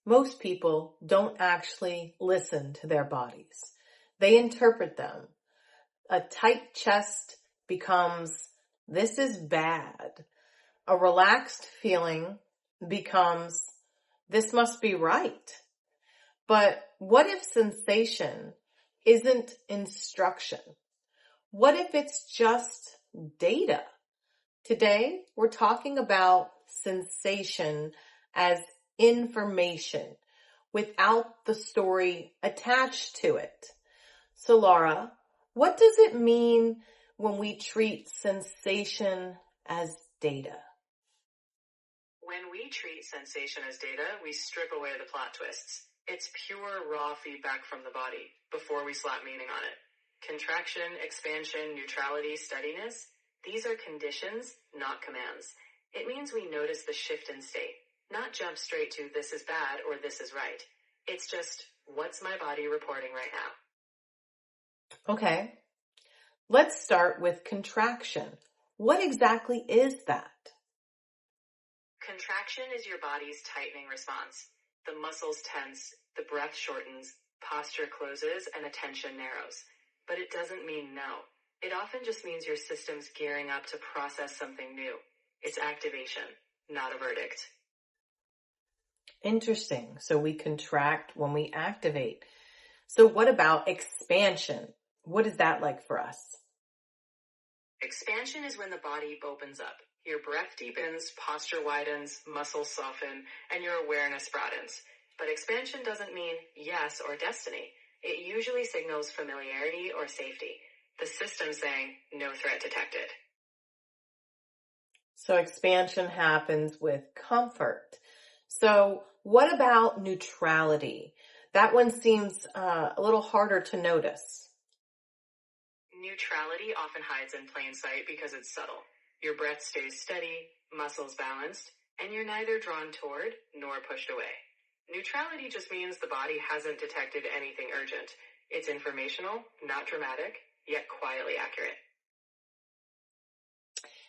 most people don't actually listen to their bodies. They interpret them. A tight chest becomes, this is bad. A relaxed feeling becomes, this must be right. But what if sensation isn't instruction? What if it's just data? Today, we're talking about sensation as information without the story attached to it. So Laura, what does it mean when we treat sensation as data? When we treat sensation as data, we strip away the plot twists. It's pure raw feedback from the body before we slap meaning on it. Contraction, expansion, neutrality, steadiness, these are conditions, not commands. It means we notice the shift in state, not jump straight to this is bad or this is right. It's just, what's my body reporting right now? Okay, let's start with contraction. What exactly is that? Contraction is your body's tightening response. The muscles tense, the breath shortens, posture closes, and attention narrows. But it doesn't mean no. It often just means your system's gearing up to process something new. It's activation, not a verdict. Interesting. So we contract when we activate. So what about expansion? What is that like for us? Expansion is when the body opens up. Your breath deepens, posture widens, muscles soften, and your awareness broadens. But expansion doesn't mean yes or destiny. It usually signals familiarity or safety. The system saying, no threat detected. So expansion happens with comfort. So what about neutrality? That one seems a little harder to notice. Neutrality often hides in plain sight because it's subtle. Your breath stays steady, muscles balanced, and you're neither drawn toward nor pushed away. Neutrality just means the body hasn't detected anything urgent. It's informational, not dramatic, yet quietly accurate.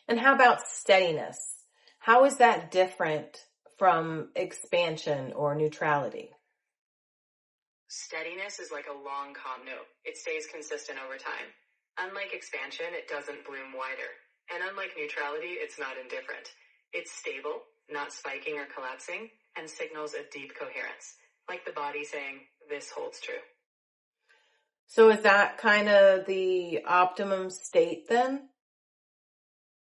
And how about steadiness? How is that different from expansion or neutrality? Steadiness is like a long calm note. It stays consistent over time. Unlike expansion, it doesn't bloom wider. And unlike neutrality, it's not indifferent. It's stable, not spiking or collapsing, and signals a deep coherence, like the body saying, this holds true. So is that kind of the optimum state then?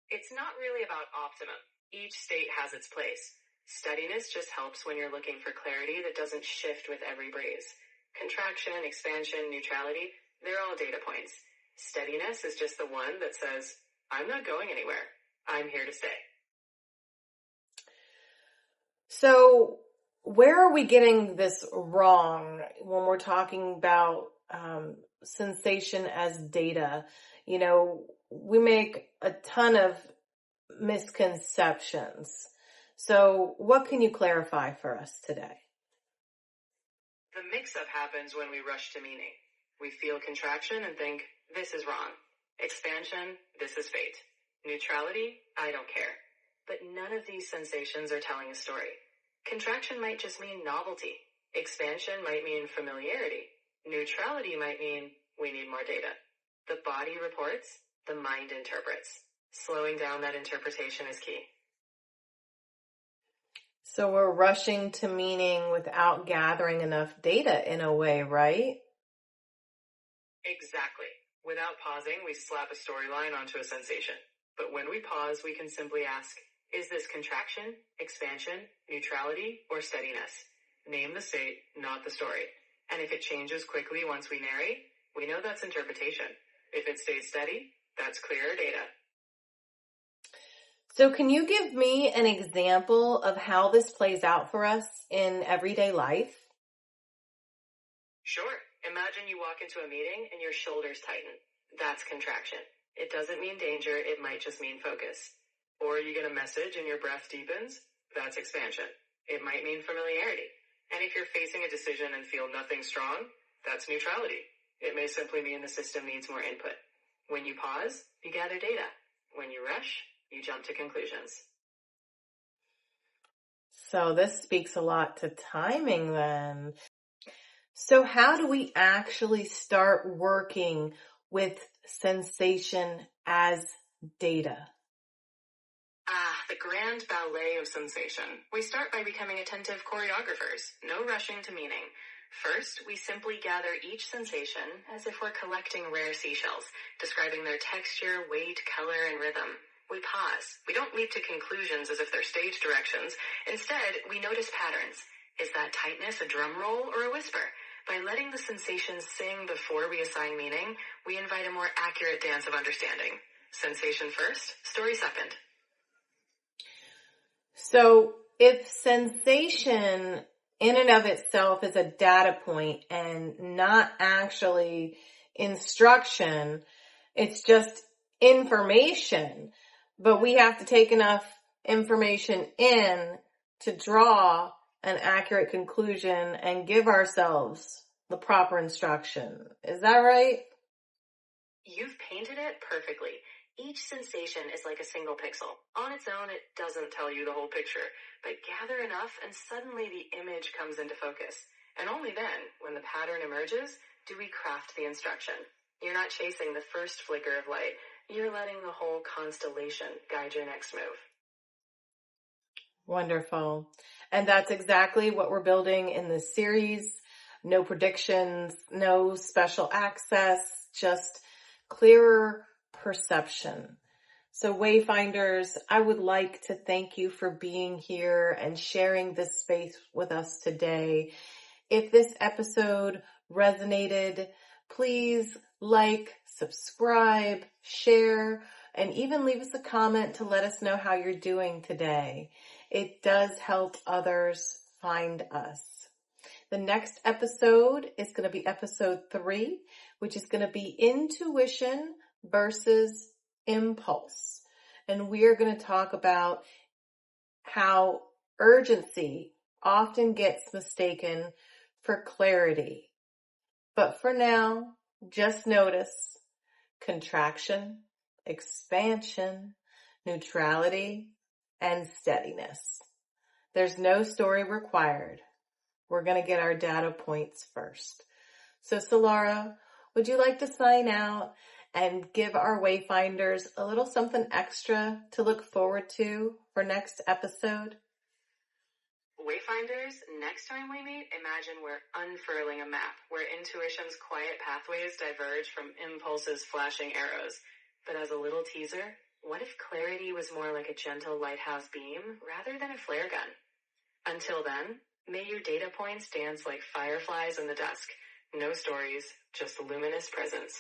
It's not really about optimum. Each state has its place. Steadiness just helps when you're looking for clarity that doesn't shift with every breeze. Contraction, expansion, neutrality, they're all data points. Steadiness is just the one that says, I'm not going anywhere. I'm here to stay. So where are we getting this wrong when we're talking about sensation as data? You know, we make a ton of misconceptions. So what can you clarify for us today? The mix-up happens when we rush to meaning. We feel contraction and think, this is wrong. Expansion, this is fate. Neutrality, I don't care. But none of these sensations are telling a story. Contraction might just mean novelty. Expansion might mean familiarity. Neutrality might mean we need more data. The body reports, the mind interprets. Slowing down that interpretation is key. So we're rushing to meaning without gathering enough data in a way, right? Exactly. Without pausing, we slap a storyline onto a sensation. But when we pause, we can simply ask, is this contraction, expansion, neutrality, or steadiness? Name the state, not the story. And if it changes quickly once we narrate, we know that's interpretation. If it stays steady, that's clearer data. So can you give me an example of how this plays out for us in everyday life? Sure. Imagine you walk into a meeting and your shoulders tighten. That's contraction. It doesn't mean danger, it might just mean focus. Or you get a message and your breath deepens. That's expansion. It might mean familiarity. And if you're facing a decision and feel nothing strong, that's neutrality. It may simply mean the system needs more input. When you pause, you gather data. When you rush, you jump to conclusions. So this speaks a lot to timing then. So how do we actually start working with sensation as data? The grand ballet of sensation. We start by becoming attentive choreographers, no rushing to meaning. First, we simply gather each sensation as if we're collecting rare seashells, describing their texture, weight, color, and rhythm. We pause. We don't leap to conclusions as if they're stage directions. Instead, we notice patterns. Is that tightness a drum roll or a whisper? By letting the sensations sing before we assign meaning, we invite a more accurate dance of understanding. Sensation first, story second. So if sensation in and of itself is a data point and not actually instruction, it's just information, but we have to take enough information in to draw an accurate conclusion and give ourselves the proper instruction. Is that right? You've painted it perfectly. Each sensation is like a single pixel. On its own, it doesn't tell you the whole picture, but gather enough and suddenly the image comes into focus. And only then, when the pattern emerges, do we craft the instruction. You're not chasing the first flicker of light. You're letting the whole constellation guide your next move. Wonderful. And that's exactly what we're building in this series. No predictions, no special access, just clearer perception. So Wayfinders, I would like to thank you for being here and sharing this space with us today. If this episode resonated, please like, subscribe, share, and even leave us a comment to let us know how you're doing today. It does help others find us. The next episode is going to be episode 3, which is going to be intuition versus impulse. And we are going to talk about how urgency often gets mistaken for clarity. But for now, just notice contraction, expansion, neutrality, and steadiness. There's no story required. We're going to get our data points first. So Solara, would you like to sign out and give our Wayfinders a little something extra to look forward to for next episode? Wayfinders, next time we meet, imagine we're unfurling a map where intuition's quiet pathways diverge from impulse's flashing arrows. But as a little teaser, what if clarity was more like a gentle lighthouse beam rather than a flare gun? Until then, may your data points dance like fireflies in the dusk. No stories, just luminous presence.